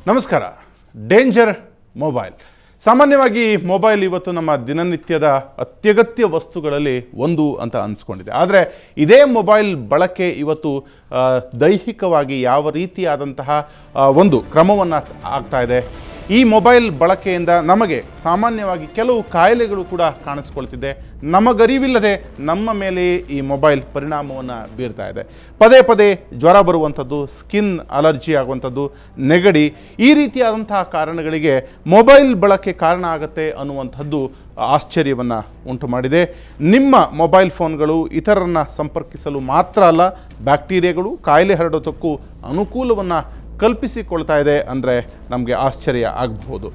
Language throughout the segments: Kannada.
ನಮಸ್ಕಾರ. Danger mobile. ಸಾಮಾನ್ಯವಾಗಿ ಮೊಬೈಲ್ ಇವತ್ತು ನಮ್ಮ ದಿನನಿತ್ಯದ ಅತ್ಯಗತ್ಯ ವಸ್ತುಗಳಲ್ಲಿ ಒಂದು ಅಂತ ಅನಿಸ್ಕೊಂಡಿದೆ. ಆದರೆ ಇದೇ ಮೊಬೈಲ್ ಬಳಕೆ ಇವತ್ತು ದೈಹಿಕವಾಗಿ ಯಾವ ರೀತಿಯಾದಂತಹ ಒಂದು ಕ್ರಮವನ್ನು ಆಗ್ತಾ ಇದೆ. ಈ ಮೊಬೈಲ್ ಬಳಕೆಯಿಂದ ನಮಗೆ ಸಾಮಾನ್ಯವಾಗಿ ಕೆಲವು ಕಾಯಿಲೆಗಳು ಕೂಡ ಕಾಣಿಸ್ಕೊಳ್ತಿದೆ. ನಮಗರಿವಿಲ್ಲದೆ ನಮ್ಮ ಮೇಲೆ ಈ ಮೊಬೈಲ್ ಪರಿಣಾಮವನ್ನು ಬೀರ್ತಾ ಇದೆ. ಪದೇ ಪದೇ ಜ್ವರ ಬರುವಂಥದ್ದು, ಸ್ಕಿನ್ ಅಲರ್ಜಿ ಆಗುವಂಥದ್ದು, ನೆಗಡಿ, ಈ ರೀತಿಯಾದಂತಹ ಕಾರಣಗಳಿಗೆ ಮೊಬೈಲ್ ಬಳಕೆ ಕಾರಣ ಆಗುತ್ತೆ ಅನ್ನುವಂಥದ್ದು ಆಶ್ಚರ್ಯವನ್ನು ಉಂಟು ಮಾಡಿದೆ. ನಿಮ್ಮ ಮೊಬೈಲ್ ಫೋನ್ಗಳು ಇತರರನ್ನು ಸಂಪರ್ಕಿಸಲು ಮಾತ್ರ ಅಲ್ಲ, ಬ್ಯಾಕ್ಟೀರಿಯಾಗಳು ಕಾಯಿಲೆ ಹರಡೋದಕ್ಕೂ ಅನುಕೂಲವನ್ನು ಕಲ್ಪಿಸಿಕೊಳ್ತಾ ಇದೆ ಅಂದರೆ ನಮಗೆ ಆಶ್ಚರ್ಯ ಆಗಬಹುದು.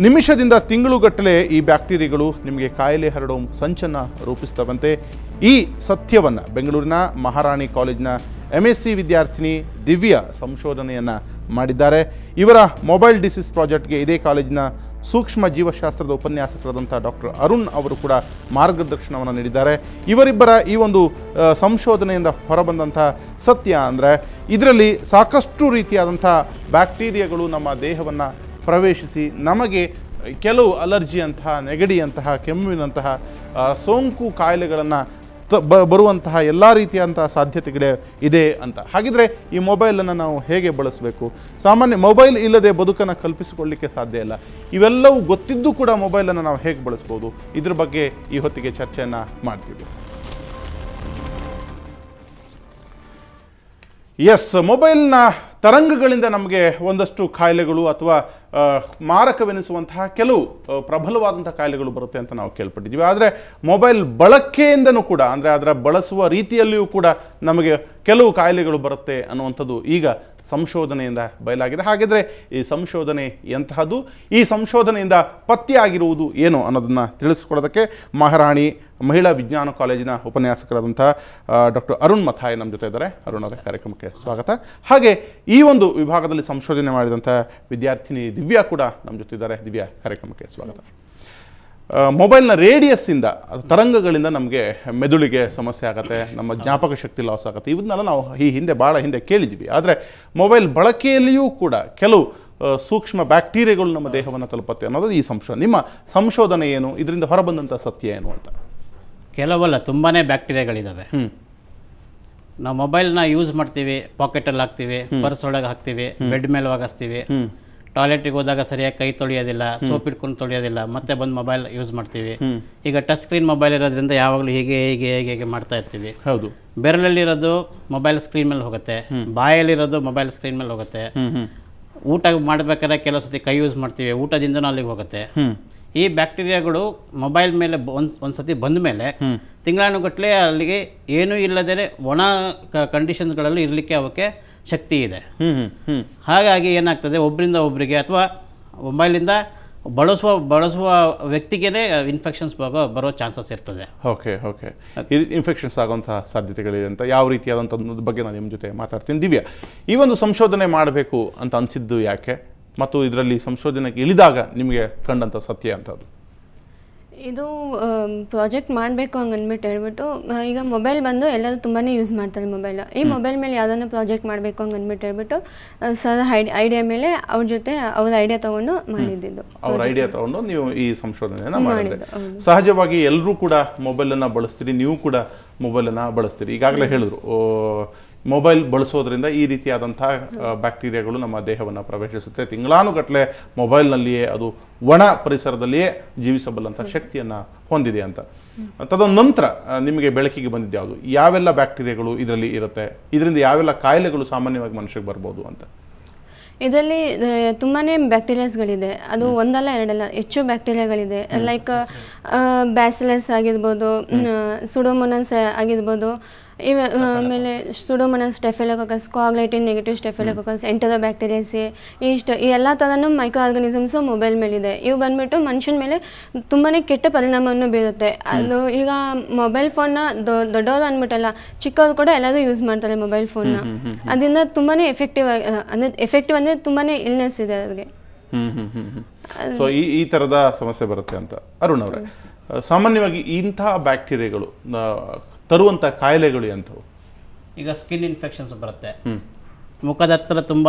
ನಿಮಿಷದಿಂದ ತಿಂಗಳುಗಟ್ಟಲೆ ಈ ಬ್ಯಾಕ್ಟೀರಿಯಾಗಳು ನಿಮಗೆ ಕಾಯಿಲೆ ಹರಡೋ ಸಂಚನ್ನು ರೂಪಿಸ್ತವಂತೆ. ಈ ಸತ್ಯವನ್ನು ಬೆಂಗಳೂರಿನ ಮಹಾರಾಣಿ ಕಾಲೇಜಿನ MSc ವಿದ್ಯಾರ್ಥಿನಿ ದಿವ್ಯಾ ಸಂಶೋಧನೆಯನ್ನು ಮಾಡಿದ್ದಾರೆ. ಇವರ ಮೊಬೈಲ್ ಡಿಸೀಸ್ ಪ್ರಾಜೆಕ್ಟ್ಗೆ ಇದೇ ಕಾಲೇಜಿನ ಸೂಕ್ಷ್ಮ ಜೀವಶಾಸ್ತ್ರದ ಉಪನ್ಯಾಸಕರಾದಂಥ ಡಾಕ್ಟರ್ ಅರುಣ್ ಅವರು ಕೂಡ ಮಾರ್ಗದರ್ಶನವನ್ನು ನೀಡಿದ್ದಾರೆ. ಇವರಿಬ್ಬರ ಈ ಒಂದು ಸಂಶೋಧನೆಯಿಂದ ಹೊರಬಂದಂಥ ಸತ್ಯ ಅಂದರೆ ಇದರಲ್ಲಿ ಸಾಕಷ್ಟು ರೀತಿಯಾದಂಥ ಬ್ಯಾಕ್ಟೀರಿಯಾಗಳು ನಮ್ಮ ದೇಹವನ್ನು ಪ್ರವೇಶಿಸಿ ನಮಗೆ ಕೆಲವು ಅಲರ್ಜಿಯಂತಹ, ನೆಗಡಿಯಂತಹ, ಕೆಮ್ಮಿನಂತಹ ಸೋಂಕು ಕಾಯಿಲೆಗಳನ್ನು ಬರುವಂತಹ ಎಲ್ಲ ರೀತಿಯಂತಹ ಸಾಧ್ಯತೆಗಳೇ ಇದೆ ಅಂತ. ಹಾಗಿದ್ರೆ ಈ ಮೊಬೈಲನ್ನು ನಾವು ಹೇಗೆ ಬಳಸಬೇಕು? ಸಾಮಾನ್ಯ ಮೊಬೈಲ್ ಇಲ್ಲದೆ ಬದುಕನ್ನು ಕಲ್ಪಿಸಿಕೊಳ್ಳಲಿಕ್ಕೆ ಸಾಧ್ಯ ಇಲ್ಲ. ಇವೆಲ್ಲವೂ ಗೊತ್ತಿದ್ದು ಕೂಡ ಮೊಬೈಲನ್ನು ನಾವು ಹೇಗೆ ಬಳಸ್ಬೋದು, ಇದ್ರ ಬಗ್ಗೆ ಈ ಹೊತ್ತಿಗೆ ಚರ್ಚೆಯನ್ನು ಮಾಡ್ತೀವಿ. ಎಸ್, ಮೊಬೈಲ್ನ ತರಂಗಗಳಿಂದ ನಮಗೆ ಒಂದಷ್ಟು ಕಾಯಿಲೆಗಳು ಅಥವಾ ಮಾರಕವೆನಿಸುವಂತಹ ಕೆಲವು ಪ್ರಬಲವಾದಂಥ ಕಾಯಿಲೆಗಳು ಬರುತ್ತೆ ಅಂತ ನಾವು ಕೇಳ್ಪಟ್ಟಿದ್ದೀವಿ. ಆದರೆ ಮೊಬೈಲ್ ಬಳಕೆಯಿಂದನೂ ಕೂಡ, ಅಂದರೆ ಅದರ ಬಳಸುವ ರೀತಿಯಲ್ಲಿಯೂ ಕೂಡ ನಮಗೆ ಕೆಲವು ಕಾಯಿಲೆಗಳು ಬರುತ್ತೆ ಅನ್ನುವಂಥದ್ದು ಈಗ ಸಂಶೋಧನೆಯಿಂದ ಬಯಲಾಗಿದೆ. ಹಾಗಿದ್ರೆ ಈ ಸಂಶೋಧನೆ ಎಂತಹದ್ದು, ಈ ಸಂಶೋಧನೆಯಿಂದ ಪತ್ತೆಯಾಗಿರುವುದು ಏನು ಅನ್ನೋದನ್ನು ತಿಳಿಸ್ಕೊಡೋದಕ್ಕೆ ಮಹಾರಾಣಿ ಮಹಿಳಾ ವಿಜ್ಞಾನ ಕಾಲೇಜಿನ ಉಪನ್ಯಾಸಕರಾದಂಥ ಡಾಕ್ಟರ್ ಅರುಣ್ ಮಥಾಯ್ ನಮ್ಮ ಜೊತೆ ಇದ್ದಾರೆ. ಅರುಣ್ ಅವರ ಕಾರ್ಯಕ್ರಮಕ್ಕೆ ಸ್ವಾಗತ. ಹಾಗೆ ಈ ಒಂದು ವಿಭಾಗದಲ್ಲಿ ಸಂಶೋಧನೆ ಮಾಡಿದಂಥ ವಿದ್ಯಾರ್ಥಿನಿ ದಿವ್ಯಾ ಕೂಡ ನಮ್ಮ ಜೊತೆ ಇದ್ದಾರೆ. ದಿವ್ಯಾ, ಕಾರ್ಯಕ್ರಮಕ್ಕೆ ಸ್ವಾಗತ. ಮೊಬೈಲ್ನ ರೇಡಿಯಸ್ಸಿಂದ, ತರಂಗಗಳಿಂದ ನಮಗೆ ಮೆದುಳಿಗೆ ಸಮಸ್ಯೆ ಆಗುತ್ತೆ, ನಮ್ಮ ಜ್ಞಾಪಕ ಶಕ್ತಿ ಲಾಸ್ ಆಗುತ್ತೆ. ಇವನ್ನೆಲ್ಲ ನಾವು ಭಾಳ ಹಿಂದೆ ಕೇಳಿದ್ದೀವಿ. ಆದರೆ ಮೊಬೈಲ್ ಬಳಕೆಯಲ್ಲಿಯೂ ಕೂಡ ಕೆಲವು ಸೂಕ್ಷ್ಮ ಬ್ಯಾಕ್ಟೀರಿಯಾಗಳು ನಮ್ಮ ದೇಹವನ್ನು ತಲುಪುತ್ತೆ ಅನ್ನೋದು ಈ ಸಂಶೋಧನೆ. ನಿಮ್ಮ ಸಂಶೋಧನೆ ಏನು, ಇದರಿಂದ ಹೊರಬಂದಂಥ ಸತ್ಯ ಏನು ಅಂತ? ಕೆಲವಲ್ಲ, ತುಂಬಾ ಬ್ಯಾಕ್ಟೀರಿಯಾಗಳಿದ್ದಾವೆ. ನಾವು ಮೊಬೈಲ್ನ ಯೂಸ್ ಮಾಡ್ತೀವಿ, ಪಾಕೆಟಲ್ಲಿ ಹಾಕ್ತೀವಿ, ಪರ್ಸ್ ಒಳಗೆ ಹಾಕ್ತೀವಿ, ಬೆಡ್ ಮೇಲೆ ಒಗಸ್ತೀವಿ, ಟಾಯ್ಲೆಟಿಗೆ ಹೋದಾಗ ಸರಿಯಾಗಿ ಕೈ ತೊಳೆಯೋದಿಲ್ಲ, ಸೋಪ್ ಇಟ್ಕೊಂಡು ತೊಳೆಯೋದಿಲ್ಲ, ಮತ್ತೆ ಬಂದು ಮೊಬೈಲ್ ಯೂಸ್ ಮಾಡ್ತೀವಿ. ಈಗ ಟಚ್ ಸ್ಕ್ರೀನ್ ಮೊಬೈಲ್ ಇರೋದ್ರಿಂದ ಯಾವಾಗಲೂ ಹೀಗೆ ಮಾಡ್ತಾ ಇರ್ತೀವಿ. ಹೌದು, ಬೆರಳಲ್ಲಿರೋದು ಮೊಬೈಲ್ ಸ್ಕ್ರೀನ್ ಮೇಲೆ ಹೋಗುತ್ತೆ, ಬಾಯಲ್ಲಿರೋದು ಮೊಬೈಲ್ ಸ್ಕ್ರೀನ್ ಮೇಲೆ ಹೋಗುತ್ತೆ. ಊಟ ಮಾಡಬೇಕಾದ್ರೆ ಕೆಲವು ಸತಿ ಕೈ ಯೂಸ್ ಮಾಡ್ತೀವಿ, ಊಟದಿಂದನೂ ಅಲ್ಲಿಗೆ ಹೋಗುತ್ತೆ. ಈ ಬ್ಯಾಕ್ಟೀರಿಯಾಗಳು ಮೊಬೈಲ್ ಮೇಲೆ ಒಂದ್ಸತಿ ಬಂದ ಮೇಲೆ ತಿಂಗಳಾನುಗಟ್ಟಲೆ ಅಲ್ಲಿಗೆ ಏನೂ ಇಲ್ಲದೇ ಒಣ ಕಂಡೀಷನ್ಸ್ಗಳಲ್ಲಿ ಇರಲಿಕ್ಕೆ ಅವಕ್ಕೆ ಶಕ್ತಿ ಇದೆ. ಹಾಗಾಗಿ ಏನಾಗ್ತದೆ, ಒಬ್ಬರಿಂದ ಒಬ್ಬರಿಗೆ ಅಥವಾ ಮೊಬೈಲಿಂದ ಬಳಸುವ ವ್ಯಕ್ತಿಗೇ ಇನ್ಫೆಕ್ಷನ್ಸ್ ಬರೋ ಚಾನ್ಸಸ್ ಇರ್ತದೆ. ಓಕೆ, ಇನ್ಫೆಕ್ಷನ್ಸ್ ಆಗುವಂತಹ ಸಾಧ್ಯತೆಗಳಿದೆ ಅಂತ ಯಾವ ರೀತಿಯಾದಂಥದ್ದು ಬಗ್ಗೆ ನಾನು ನಿಮ್ಮ ಜೊತೆ ಮಾತಾಡ್ತೀನಿ. ದಿವ್ಯಾ, ಈ ಒಂದು ಸಂಶೋಧನೆ ಮಾಡಬೇಕು ಅಂತ ಅನಿಸಿದ್ದು ಯಾಕೆ, ಮತ್ತು ಇದರಲ್ಲಿ ಸಂಶೋಧನೆಗೆ ಇಳಿದಾಗ ನಿಮಗೆ ಕಂಡಂಥ ಸತ್ಯ ಅಂತದ್ದು? ಇದು ಪ್ರಾಜೆಕ್ಟ್ ಮಾಡಬೇಕು ಹಂಗನ್ಬಿಟ್ಟು ಹೇಳ್ಬಿಟ್ಟು, ಈಗ ಮೊಬೈಲ್ ಬಂದು ಎಲ್ಲರೂ ತುಂಬಾ ಯೂಸ್ ಮಾಡ್ತಾರೆ ಮೊಬೈಲ್. ಈ ಮೊಬೈಲ್ ಮೇಲೆ ಯಾವುದನ್ನು ಪ್ರಾಜೆಕ್ಟ್ ಮಾಡಬೇಕು ಹಂಗನ್ಬಿಟ್ಟು ಹೇಳ್ಬಿಟ್ಟು ಸರ್ ಐಡಿಯಾ ಮೇಲೆ ಅವ್ರ ಜೊತೆ ಅವ್ರ ಐಡಿಯಾ ತೊಗೊಂಡು ಮಾಡಿದ್ದು. ಅವ್ರ ಐಡಿಯಾ ತೊಗೊಂಡು ನೀವು ಈ ಸಂಶೋಧನೆಯನ್ನು ಮಾಡಿದ್ರೆ. ಸಹಜವಾಗಿ ಎಲ್ಲರೂ ಕೂಡ ಮೊಬೈಲನ್ನು ಬಳಸ್ತೀರಿ, ನೀವು ಕೂಡ ಮೊಬೈಲನ್ನು ಬಳಸ್ತೀರಿ. ಈಗಾಗಲೇ ಹೇಳಿದ್ರು, ಮೊಬೈಲ್ ಬಳಸೋದ್ರಿಂದ ಈ ರೀತಿಯಾದಂಥ ಬ್ಯಾಕ್ಟೀರಿಯಾಗಳು ನಮ್ಮ ದೇಹವನ್ನು ಪ್ರವೇಶಿಸುತ್ತೆ. ತಿಂಗಳಾನುಗಟ್ಟಲೆ ಮೊಬೈಲ್ನಲ್ಲಿಯೇ ಅದು ಒಣ ಪರಿಸರದಲ್ಲಿಯೇ ಜೀವಿಸಬಲ್ಲಂಥ ಶಕ್ತಿಯನ್ನು ಹೊಂದಿದೆ ಅಂತ. ತದನಂತರ ನಿಮಗೆ ಬೆಳಕಿಗೆ ಬಂದಿದ್ದು ಯಾವುದು, ಯಾವೆಲ್ಲ ಬ್ಯಾಕ್ಟೀರಿಯಾಗಳು ಇದರಲ್ಲಿ ಇರುತ್ತೆ, ಇದರಿಂದ ಯಾವೆಲ್ಲ ಕಾಯಿಲೆಗಳು ಸಾಮಾನ್ಯವಾಗಿ ಮನುಷ್ಯರಿಗೆ ಬರ್ಬೋದು ಅಂತ? ಇದರಲ್ಲಿ ತುಂಬಾ ಬ್ಯಾಕ್ಟೀರಿಯಾಸ್ಗಳಿದೆ. ಅದು ಒಂದಲ್ಲ ಎರಡಲ್ಲ, ಹೆಚ್ಚು ಬ್ಯಾಕ್ಟೀರಿಯಾಗಳಿದೆ. ಲೈಕ್ ಬ್ಯಾಸಿಲಸ್ ಆಗಿರ್ಬೋದು, ಸುಡೋಮೊನಾಸ್ ಆಗಿರ್ಬೋದು, ಆಮೇಲೆ ಸುಡೋಮೊನಾಸ್, ಸ್ಟೆಫಿಲೋಕೋಕಸ್, ಕೋಆಗ್ಯುಲೇಟಿವ್ ನೆಗೆಟಿವ್ ಸ್ಟೆಫಿಲೋಕೋಕಸ್, ಎಂಟರೋಬ್ಯಾಕ್ಟೀರಿಯಾಸಿ, ಈ ಎಲ್ಲ ಥರನೂ ಮೈಕ್ರೋ ಆರ್ಗನಿಸಮ್ಸು ಮೊಬೈಲ್ ಮೇಲಿದೆ. ಇವು ಬಂದ್ಬಿಟ್ಟು ಮನುಷ್ಯನ ಮೇಲೆ ತುಂಬಾ ಕೆಟ್ಟ ಪರಿಣಾಮವನ್ನು ಬೀರುತ್ತೆ. ಅದು ಈಗ ಮೊಬೈಲ್ ಫೋನ್ನ ದೊಡ್ಡವರು ಅಂದ್ಬಿಟ್ಟಲ್ಲ, ಚಿಕ್ಕವರು ಕೂಡ ಎಲ್ಲರೂ ಯೂಸ್ ಮಾಡ್ತಾರೆ ಮೊಬೈಲ್ ಫೋನ್ನ. ಅದರಿಂದ ತುಂಬಾ ಎಫೆಕ್ಟಿವ್ ಅಂದರೆ ತುಂಬಾ ಇಲ್ನೆಸ್ ಇದೆ ಅವ್ರಿಗೆ. ಸೊ ಈ ಥರದ ಸಮಸ್ಯೆ ಬರುತ್ತೆ ಅಂತ. ಅರುಣ್ ಅವರೇ, ಸಾಮಾನ್ಯವಾಗಿ ಇಂತಹ ಬ್ಯಾಕ್ಟೀರಿಯಾಗಳು ತರುವಂಥ ಕಾಯಿಲೆಗಳು ಎಂಥವು? ಈಗ ಸ್ಕಿನ್ ಇನ್ಫೆಕ್ಷನ್ಸ್ ಬರುತ್ತೆ, ಮುಖದ ಹತ್ರ ತುಂಬ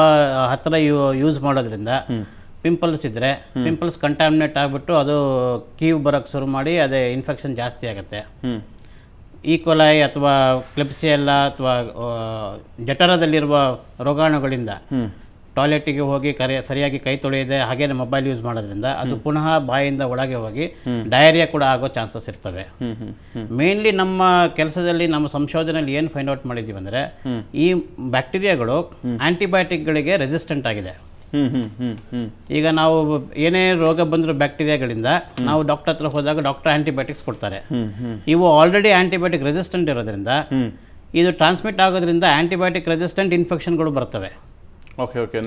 ಹತ್ತಿರ ಯೂಸ್ ಮಾಡೋದ್ರಿಂದ ಪಿಂಪಲ್ಸ್ ಇದ್ದರೆ ಪಿಂಪಲ್ಸ್ ಕಂಟಾಮಿನೇಟ್ ಆಗಿಬಿಟ್ಟು ಅದು ಕೀವು ಬರೋಕ್ಕೆ ಶುರು ಮಾಡಿ ಅದೇ ಇನ್ಫೆಕ್ಷನ್ ಜಾಸ್ತಿ ಆಗುತ್ತೆ. ಈಕೋಲೈ ಅಥವಾ ಕ್ಲೆಪ್ಸಿಯೆಲ್ಲ ಅಥವಾ ಜಠರದಲ್ಲಿರುವ ರೋಗಾಣುಗಳಿಂದ ಟಾಯ್ಲೆಟಿಗೆ ಹೋಗಿ ಸರಿಯಾಗಿ ಕೈ ತೊಳೆಯದೆ ಹಾಗೇನೆ ಮೊಬೈಲ್ ಯೂಸ್ ಮಾಡೋದ್ರಿಂದ ಅದು ಪುನಃ ಬಾಯಿಂದ ಒಳಗೆ ಹೋಗಿ ಡಯರಿಯಾ ಕೂಡ ಆಗೋ ಚಾನ್ಸಸ್ ಇರ್ತವೆ. ಮೇನ್ಲಿ ನಮ್ಮ ಕೆಲಸದಲ್ಲಿ ನಮ್ಮ ಸಂಶೋಧನೆಯಲ್ಲಿ ಏನು ಫೈಂಡ್ ಔಟ್ ಮಾಡಿದ್ದೀವಿ ಅಂದರೆ ಈ ಬ್ಯಾಕ್ಟೀರಿಯಾಗಳು ಆಂಟಿಬಯೋಟಿಕ್ಗಳಿಗೆ ರೆಸಿಸ್ಟೆಂಟ್ ಆಗಿದೆ. ಈಗ ನಾವು ಏನೇ ರೋಗ ಬಂದರೂ ಬ್ಯಾಕ್ಟೀರಿಯಾಗಳಿಂದ ನಾವು ಡಾಕ್ಟರ್ ಹತ್ರ ಹೋದಾಗ ಡಾಕ್ಟರ್ ಆಂಟಿಬಯೋಟಿಕ್ಸ್ ಕೊಡ್ತಾರೆ. ಇವು ಆಲ್ರೆಡಿ ಆಂಟಿಬಯೋಟಿಕ್ ರೆಸಿಸ್ಟೆಂಟ್ ಇರೋದ್ರಿಂದ ಇದು ಟ್ರಾನ್ಸ್ಮಿಟ್ ಆಗೋದ್ರಿಂದ ಆಂಟಿಬಯೋಟಿಕ್ ರೆಸಿಸ್ಟೆಂಟ್ ಇನ್ಫೆಕ್ಷನ್ಗಳು ಬರ್ತವೆ.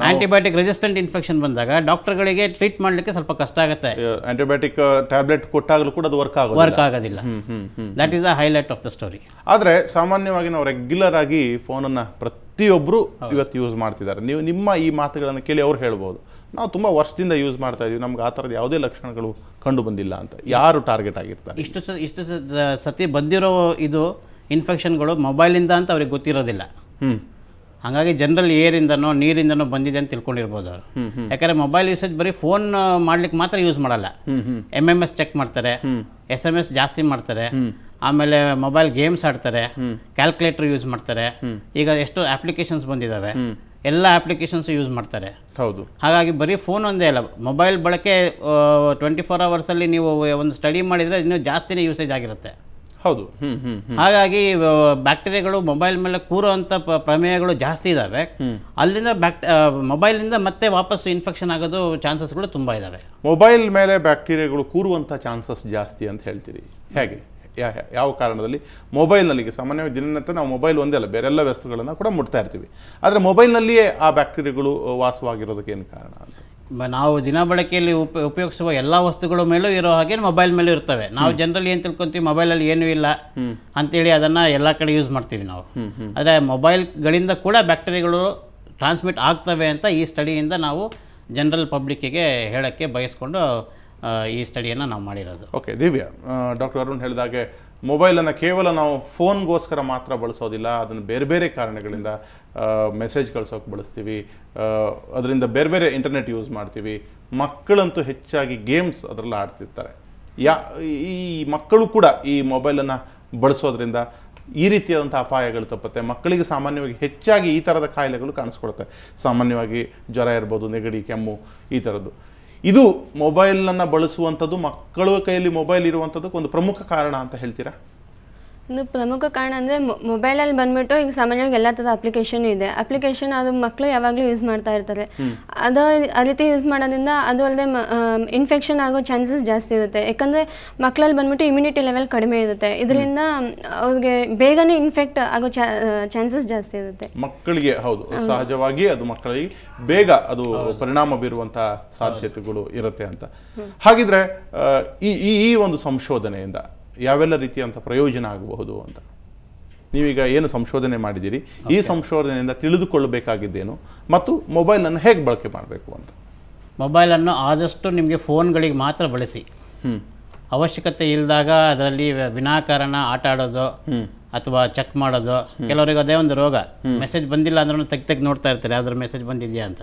ಆಂಟಿಬಯೋಟಿಕ್ ರೆಸಿಸ್ಟೆಂಟ್ ಇನ್ಫೆಕ್ಷನ್ ಬಂದಾಗ ಡಾಕ್ಟರ್ಗಳಿಗೆ ಟ್ರೀಟ್ ಮಾಡಲಿಕ್ಕೆ ಸ್ವಲ್ಪ ಕಷ್ಟ ಆಗುತ್ತೆ. ಆಂಟಿಬಯೋಟಿಕ್ ಟ್ಯಾಬ್ಲೆಟ್ ಕೊಟ್ಟಾಗಲೂ ಕೂಡ ಅದು ವರ್ಕ್ ಆಗೋದಿಲ್ಲ. That is the highlight of the story. ಆದರೆ ಸಾಮಾನ್ಯವಾಗಿ ನಾವು ರೆಗ್ಯುಲರ್ ಆಗಿ ಫೋನನ್ನು ಪ್ರತಿಯೊಬ್ಬರು ಇವತ್ತು ಯೂಸ್ ಮಾಡ್ತಿದ್ದಾರೆ. ನೀವು ನಿಮ್ಮ ಈ ಮಾತುಗಳನ್ನು ಕೇಳಿ ಅವ್ರು ಹೇಳ್ಬೋದು, ನಾವು ತುಂಬ ವರ್ಷದಿಂದ ಯೂಸ್ ಮಾಡ್ತಾ ಇದೀವಿ, ನಮ್ಗೆ ಆ ಥರದ ಯಾವುದೇ ಲಕ್ಷಣಗಳು ಕಂಡು ಬಂದಿಲ್ಲ ಅಂತ. ಯಾರು ಟಾರ್ಗೆಟ್ ಆಗಿರ್ತಾರೆ? ಇಷ್ಟು ಸತಿ ಬಂದಿರೋ ಇದು ಇನ್ಫೆಕ್ಷನ್ಗಳು ಮೊಬೈಲಿಂದ ಅಂತ ಅವ್ರಿಗೆ ಗೊತ್ತಿರೋದಿಲ್ಲ. ಹಾಗಾಗಿ ಜನರಲ್ ಏರಿಂದನೋ ನೀರಿಂದನೋ ಬಂದಿದೆ ಅಂತ ತಿಳ್ಕೊಂಡಿರ್ಬೋದು ಅವರು. ಯಾಕಂದರೆ ಮೊಬೈಲ್ ಯೂಸೇಜ್ ಬರೀ ಫೋನ್ ಮಾಡ್ಲಿಕ್ಕೆ ಮಾತ್ರ ಯೂಸ್ ಮಾಡಲ್ಲ, MMS ಚೆಕ್ ಮಾಡ್ತಾರೆ, SMS ಜಾಸ್ತಿ ಮಾಡ್ತಾರೆ, ಆಮೇಲೆ ಮೊಬೈಲ್ ಗೇಮ್ಸ್ ಆಡ್ತಾರೆ, ಕ್ಯಾಲ್ಕುಲೇಟರ್ ಯೂಸ್ ಮಾಡ್ತಾರೆ. ಈಗ ಎಷ್ಟು ಅಪ್ಲಿಕೇಶನ್ಸ್ ಬಂದಿದ್ದಾವೆ, ಎಲ್ಲ ಅಪ್ಲಿಕೇಶನ್ಸ್ ಯೂಸ್ ಮಾಡ್ತಾರೆ. ಹೌದು. ಹಾಗಾಗಿ ಬರೀ ಫೋನ್ ಒಂದೇ ಅಲ್ಲ, ಮೊಬೈಲ್ ಬಳಕೆ 24 ಅವರ್ಸಲ್ಲಿ ನೀವು ಒಂದು ಸ್ಟಡಿ ಮಾಡಿದರೆ ಇನ್ನೂ ಜಾಸ್ತಿನೇ ಯೂಸೇಜ್ ಆಗಿರುತ್ತೆ. ಹೌದು. ಹಾಗಾಗಿ ಬ್ಯಾಕ್ಟೀರಿಯಾಗಳು ಮೊಬೈಲ್ ಮೇಲೆ ಕೂರುವಂಥ ಪ್ರಮೇಯಗಳು ಜಾಸ್ತಿ ಇದ್ದಾವೆ. ಅಲ್ಲಿಂದ ಮೊಬೈಲಿಂದ ಮತ್ತೆ ವಾಪಸ್ ಇನ್ಫೆಕ್ಷನ್ ಆಗೋದು ಚಾನ್ಸಸ್ಗಳು ತುಂಬ ಇದ್ದಾವೆ. ಮೊಬೈಲ್ ಮೇಲೆ ಬ್ಯಾಕ್ಟೀರಿಯಾಗಳು ಕೂರುವಂಥ ಚಾನ್ಸಸ್ ಜಾಸ್ತಿ ಅಂತ ಹೇಳ್ತೀರಿ, ಹೇಗೆ? ಯಾವ ಕಾರಣದಲ್ಲಿ? ಮೊಬೈಲ್ನಲ್ಲಿ ಸಾಮಾನ್ಯವಾಗಿ ದಿನನಿತ್ಯ ನಾವು ಮೊಬೈಲ್ ಒಂದೇ ಅಲ್ಲ ಬೇರೆಲ್ಲ ವಸ್ತುಗಳನ್ನು ಕೂಡ ಮುಟ್ತಾ ಇರ್ತೀವಿ, ಆದರೆ ಮೊಬೈಲ್ನಲ್ಲಿಯೇ ಆ ಬ್ಯಾಕ್ಟೀರಿಯಾಗಳು ವಾಸವಾಗಿರೋದಕ್ಕೆ ಏನು ಕಾರಣ ಅಂತ? ನಾವು ದಿನ ಬಳಕೆಯಲ್ಲಿ ಉಪಯೋಗಿಸುವ ಎಲ್ಲ ವಸ್ತುಗಳ ಮೇಲೂ ಇರೋ ಹಾಗೆ ಮೊಬೈಲ್ ಮೇಲೂ ಇರ್ತವೆ. ನಾವು ಜನರಲಿ ಏನು ತಿಳ್ಕೊಂತೀವಿ, ಮೊಬೈಲಲ್ಲಿ ಏನೂ ಇಲ್ಲ ಅಂತೇಳಿ ಅದನ್ನು ಎಲ್ಲ ಕಡೆ ಯೂಸ್ ಮಾಡ್ತೀವಿ ನಾವು. ಆದರೆ ಮೊಬೈಲ್ಗಳಿಂದ ಕೂಡ ಬ್ಯಾಕ್ಟೀರಿಯಾಗಳು ಟ್ರಾನ್ಸ್ಮಿಟ್ ಆಗ್ತವೆ ಅಂತ ಈ ಸ್ಟಡಿಯಿಂದ ನಾವು ಜನರಲ್ ಪಬ್ಲಿಕ್ಕಿಗೆ ಹೇಳೋಕ್ಕೆ ಬಯಸ್ಕೊಂಡು ಈ ಸ್ಟಡಿಯನ್ನು ನಾವು ಮಾಡಿರೋದು. ಓಕೆ ದಿವ್ಯಾ, ಡಾಕ್ಟರ್ ಅರುಣ್ ಹೇಳಿದಾಗೆ ಮೊಬೈಲನ್ನು ಕೇವಲ ನಾವು ಫೋನ್ಗೋಸ್ಕರ ಮಾತ್ರ ಬಳಸೋದಿಲ್ಲ, ಅದನ್ನು ಬೇರೆ ಬೇರೆ ಕಾರಣಗಳಿಂದ ಮೆಸೇಜ್ ಕಳ್ಸೋಕೆ ಬಳಸ್ತೀವಿ, ಅದರಿಂದ ಬೇರೆ ಬೇರೆ ಇಂಟರ್ನೆಟ್ ಯೂಸ್ ಮಾಡ್ತೀವಿ. ಮಕ್ಕಳಂತೂ ಹೆಚ್ಚಾಗಿ ಗೇಮ್ಸ್ ಅದರಲ್ಲಿ ಆಡ್ತಿರ್ತಾರೆ. ಈ ಮಕ್ಕಳು ಕೂಡ ಈ ಮೊಬೈಲನ್ನು ಬಳಸೋದ್ರಿಂದ ಈ ರೀತಿಯಾದಂಥ ಅಪಾಯಗಳು ತಪ್ಪುತ್ತೆ. ಮಕ್ಕಳಿಗೆ ಸಾಮಾನ್ಯವಾಗಿ ಹೆಚ್ಚಾಗಿ ಈ ಥರದ ಕಾಯಿಲೆಗಳು ಕಾಣಿಸ್ಕೊಳುತ್ತೆ. ಸಾಮಾನ್ಯವಾಗಿ ಜ್ವರ ಇರ್ಬೋದು, ನೆಗಡಿ, ಕೆಮ್ಮು, ಈ ಥರದ್ದು. ಇದು ಮೊಬೈಲನ್ನು ಬಳಸುವಂಥದ್ದು, ಮಕ್ಕಳ ಕೈಯಲ್ಲಿ ಮೊಬೈಲ್ ಇರುವಂಥದ್ದಕ್ಕೆ ಒಂದು ಪ್ರಮುಖ ಕಾರಣ ಅಂತ ಹೇಳ್ತೀರಾ? ಒಂದು ಪ್ರಮುಖ ಕಾರಣ ಅಂದರೆ ಮೊಬೈಲಲ್ಲಿ ಬಂದ್ಬಿಟ್ಟು ಈಗ ಸಾಮಾನ್ಯವಾಗಿ ಎಲ್ಲ ಥರದ ಅಪ್ಲಿಕೇಶನ್ ಇದೆ. ಅಪ್ಲಿಕೇಶನ್ ಅದು ಮಕ್ಕಳು ಯಾವಾಗಲೂ ಯೂಸ್ ಮಾಡ್ತಾ ಇರ್ತಾರೆ. ಅದು ಆ ರೀತಿ ಯೂಸ್ ಮಾಡೋದ್ರಿಂದ ಅದು ಅಲ್ಲದೆ ಇನ್ಫೆಕ್ಷನ್ ಆಗೋ ಚಾನ್ಸಸ್ ಜಾಸ್ತಿ ಇರುತ್ತೆ. ಯಾಕಂದರೆ ಮಕ್ಕಳಲ್ಲಿ ಬಂದ್ಬಿಟ್ಟು ಇಮ್ಯುನಿಟಿ ಲೆವೆಲ್ ಕಡಿಮೆ ಇರುತ್ತೆ. ಇದರಿಂದ ಅವ್ರಿಗೆ ಬೇಗನೆ ಇನ್ಫೆಕ್ಟ್ ಆಗೋ ಚಾನ್ಸಸ್ ಜಾಸ್ತಿ ಇರುತ್ತೆ ಮಕ್ಕಳಿಗೆ. ಹೌದು, ಸಹಜವಾಗಿ ಅದು ಮಕ್ಕಳಿಗೆ ಬೇಗ ಅದು ಪರಿಣಾಮ ಬೀರುವಂಥ ಸಾಧ್ಯತೆಗಳು ಇರುತ್ತೆ ಅಂತ. ಹಾಗಿದ್ರೆ ಈ ಒಂದು ಸಂಶೋಧನೆಯಿಂದ ಯಾವೆಲ್ಲ ರೀತಿಯಂಥ ಪ್ರಯೋಜನ ಆಗಬಹುದು ಅಂತ ನೀವೀಗ ಏನು ಸಂಶೋಧನೆ ಮಾಡಿದ್ದೀರಿ, ಈ ಸಂಶೋಧನೆಯಿಂದ ತಿಳಿದುಕೊಳ್ಳಬೇಕಾಗಿದ್ದೇನು ಮತ್ತು ಮೊಬೈಲನ್ನು ಹೇಗೆ ಬಳಕೆ ಮಾಡಬೇಕು ಅಂತ? ಮೊಬೈಲನ್ನು ಆದಷ್ಟು ನಿಮಗೆ ಫೋನ್ಗಳಿಗೆ ಮಾತ್ರ ಬಳಸಿ. ಅವಶ್ಯಕತೆ ಇಲ್ಲದಾಗ ಅದರಲ್ಲಿ ವಿನಾಕಾರಣ ಆಟ ಆಡೋದು ಅಥವಾ ಚೆಕ್ ಮಾಡೋದು. ಕೆಲವರಿಗೆ ಅದೇ ಒಂದು ರೋಗ, ಮೆಸೇಜ್ ಬಂದಿಲ್ಲ ಅಂದ್ರೂ ತೆಗ್ದು ನೋಡ್ತಾ ಇರ್ತಾರೆ ಯಾವ್ದಾದ್ರು ಮೆಸೇಜ್ ಬಂದಿದೆಯಾ ಅಂತ.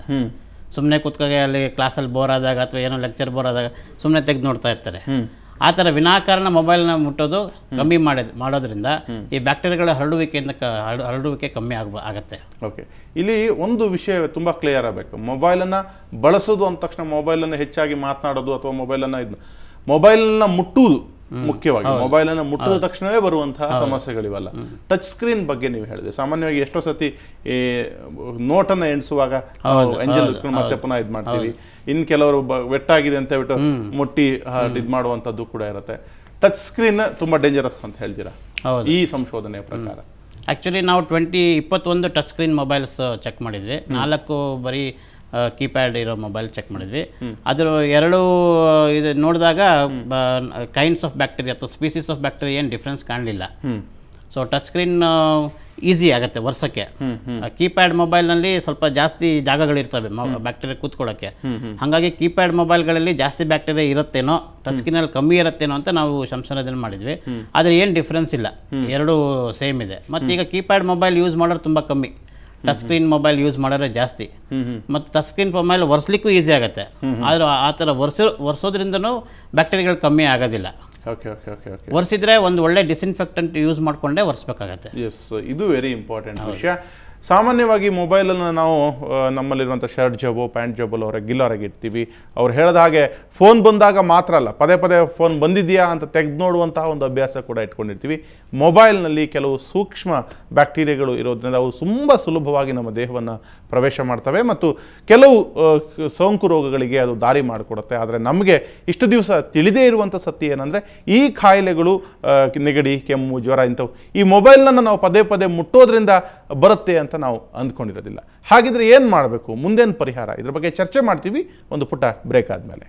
ಸುಮ್ಮನೆ ಕೂತ್ಕಾಗೆ ಅಲ್ಲಿ ಕ್ಲಾಸಲ್ಲಿ ಬೋರ್ ಆದಾಗ ಅಥವಾ ಏನೋ ಲೆಕ್ಚರ್ ಬೋರ್ ಆದಾಗ ಸುಮ್ಮನೆ ತೆಗೆದು ನೋಡ್ತಾ ಇರ್ತಾರೆ. ಆ ಥರ ವಿನಾಕಾರಣ ಮೊಬೈಲ್ನ ಮುಟ್ಟೋದು ಕಮ್ಮಿ ಮಾಡೋದ್ರಿಂದ ಈ ಬ್ಯಾಕ್ಟೀರಿಯಾಗಳ ಹರಡುವಿಕೆ ಕಮ್ಮಿ ಆಗುತ್ತೆ. ಓಕೆ, ಇಲ್ಲಿ ಒಂದು ವಿಷಯ ತುಂಬ ಕ್ಲಿಯರ್ ಆಗಬೇಕು. ಮೊಬೈಲನ್ನು ಬಳಸೋದು ಅಂದ ತಕ್ಷಣ ಮೊಬೈಲನ್ನು ಹೆಚ್ಚಾಗಿ ಮಾತನಾಡೋದು ಅಥವಾ ಮೊಬೈಲ್ನ ಮುಟ್ಟುವುದು ಮುಖ್ಯವಾಗಿ. ಮೊಬೈಲನ್ನು ಮುಟ್ಟಿದ ತಕ್ಷಣವೇ ಬರುವಂತಹ ಸಮಸ್ಯೆಗಳಿವಲ್ಲ. ಟಚ್ ಸ್ಕ್ರೀನ್ ಬಗ್ಗೆ ನೀವು ಹೇಳಿದೆ. ಸಾಮಾನ್ಯವಾಗಿ ಎಷ್ಟೋ ಸತಿ ನೋಟನ್ನು ಎಣಿಸುವಾಗ ಎಂಜಲ್ ಮತ್ತೆ ಪುನಃ ಇದು ಮಾಡ್ತೀವಿ. ಇನ್ನು ಕೆಲವರು ವೆಟ್ಟಾಗಿದೆ ಅಂತ ಹೇಳ್ಬಿಟ್ಟು ಮುಟ್ಟಿ ಇದು ಮಾಡುವಂಥದ್ದು ಕೂಡ ಇರುತ್ತೆ. ಟಚ್ ಸ್ಕ್ರೀನ್ ತುಂಬ ಡೇಂಜರಸ್ ಅಂತ ಹೇಳ್ತೀರಾ ಈ ಸಂಶೋಧನೆಯ ಪ್ರಕಾರ? ಆ್ಯಕ್ಚುಲಿ ನಾವು 21 ಟಚ್ ಸ್ಕ್ರೀನ್ ಮೊಬೈಲ್ಸ್ ಚೆಕ್ ಮಾಡಿದ್ವಿ. 4 ಬರೀ ಕೀಪ್ಯಾಡ್ ಇರೋ ಮೊಬೈಲ್ ಚೆಕ್ ಮಾಡಿದ್ವಿ. ಅದ್ರ 2 ಇದು ನೋಡಿದಾಗ ಕೈಂಡ್ಸ್ ಆಫ್ ಬ್ಯಾಕ್ಟೀರಿಯಾ ಅಥವಾ ಸ್ಪೀಸೀಸ್ ಆಫ್ ಬ್ಯಾಕ್ಟೀರಿಯಾ ಏನು ಡಿಫ್ರೆನ್ಸ್ ಕಾಣಲಿಲ್ಲ. ಸೊ ಟಚ್ ಸ್ಕ್ರೀನ್ ಈಸಿ ಆಗುತ್ತೆ ವರ್ಷಕ್ಕೆ. ಕೀಪ್ಯಾಡ್ ಮೊಬೈಲ್ನಲ್ಲಿ ಸ್ವಲ್ಪ ಜಾಸ್ತಿ ಜಾಗಗಳಿರ್ತವೆ ಬ್ಯಾಕ್ಟೀರಿಯಾ ಕೂತ್ಕೊಳ್ಳೋಕ್ಕೆ. ಹಾಗಾಗಿ ಕೀಪ್ಯಾಡ್ ಮೊಬೈಲ್ಗಳಲ್ಲಿ ಜಾಸ್ತಿ ಬ್ಯಾಕ್ಟೀರಿಯಾ ಇರುತ್ತೇನೋ, ಟಚ್ ಸ್ಕ್ರೀನಲ್ಲಿ ಕಮ್ಮಿ ಇರುತ್ತೇನೋ ಅಂತ ನಾವು ಸಂಶೋಧನೆ ಮಾಡಿದ್ವಿ. ಆದರೆ ಏನು ಡಿಫ್ರೆನ್ಸ್ ಇಲ್ಲ, 2 ಸೇಮ್ ಇದೆ. ಮತ್ತು ಈಗ ಕೀಪ್ಯಾಡ್ ಮೊಬೈಲ್ ಯೂಸ್ ಮಾಡೋರು ತುಂಬ ಕಮ್ಮಿ. ಟಚ್ ಸ್ಕ್ರೀನ್ ಮೊಬೈಲ್ ಯೂಸ್ ಮಾಡೋರೆ ಜಾಸ್ತಿ. ಮತ್ತು ಟಚ್ ಸ್ಕ್ರೀನ್ ಮೊಬೈಲ್ ಒರೆಸ್ಲಿಕ್ಕೂ ಈಸಿ ಆಗುತ್ತೆ. ಆದರೂ ಆ ಥರ ಒರೆಸೋದ್ರಿಂದನೂ ಬ್ಯಾಕ್ಟೀರಿಯಾಗಳು ಕಮ್ಮಿ ಆಗೋದಿಲ್ಲ. ಓಕೆ ಓಕೆ ಓಕೆ ಓಕೆ ಒರೆಸಿದ್ರೆ ಒಂದು ಒಳ್ಳೆ ಡಿಸ್ಇನ್ಫೆಕ್ಟೆಂಟ್ ಯೂಸ್ ಮಾಡಿಕೊಂಡೇ ಒರೆಸ್ಬೇಕಾಗತ್ತೆ. ಎಸ್, ಇದು ವೆರಿ ಇಂಪಾರ್ಟೆಂಟ್ ವಿಷಯ. ಸಾಮಾನ್ಯವಾಗಿ ಮೊಬೈಲನ್ನು ನಾವು ನಮ್ಮಲ್ಲಿರುವಂಥ ಶರ್ಟ್ ಜಾಬು ಪ್ಯಾಂಟ್ ಜಾಬಲ್ಲಿ ರೆಗ್ಯುಲರಾಗಿ ಇಡ್ತೀವಿ. ಅವ್ರು ಹೇಳಿದ ಹಾಗೆ ಫೋನ್ ಬಂದಾಗ ಮಾತ್ರ ಅಲ್ಲ, ಪದೇ ಪದೇ ಫೋನ್ ಬಂದಿದೆಯಾ ಅಂತ ತೆಗೆದು ನೋಡುವಂತಹ ಒಂದು ಅಭ್ಯಾಸ ಕೂಡ ಇಟ್ಕೊಂಡಿರ್ತೀವಿ. ಮೊಬೈಲ್ನಲ್ಲಿ ಕೆಲವು ಸೂಕ್ಷ್ಮ ಬ್ಯಾಕ್ಟೀರಿಯಾಗಳು ಇರೋದ್ರಿಂದ ಅವು ತುಂಬ ಸುಲಭವಾಗಿ ನಮ್ಮ ದೇಹವನ್ನು ಪ್ರವೇಶ ಮಾಡ್ತವೆ ಮತ್ತು ಕೆಲವು ಸೋಂಕು ರೋಗಗಳಿಗೆ ಅದು ದಾರಿ ಮಾಡಿಕೊಡುತ್ತೆ. ಆದರೆ ನಮಗೆ ಇಷ್ಟು ದಿವಸ ತಿಳಿದೇ ಇರುವಂಥ ಸತ್ಯ ಏನಂದರೆ ಈ ಕಾಯಿಲೆಗಳು ನೆಗಡಿ, ಕೆಮ್ಮು, ಜ್ವರ ಇಂಥವು ಈ ಮೊಬೈಲ್ನನ್ನು ನಾವು ಪದೇ ಪದೇ ಮುಟ್ಟೋದ್ರಿಂದ ಬರುತ್ತೆ ಅಂತ ನಾವು ಅಂದ್ಕೊಂಡಿರೋದಿಲ್ಲ. ಹಾಗಿದ್ರೆ ಏನು ಮಾಡಬೇಕು, ಮುಂದೇನು ಪರಿಹಾರ, ಇದ್ರ ಬಗ್ಗೆ ಚರ್ಚೆ ಮಾಡ್ತೀವಿ ಒಂದು ಪುಟ್ಟ ಬ್ರೇಕ್ ಆದಮೇಲೆ.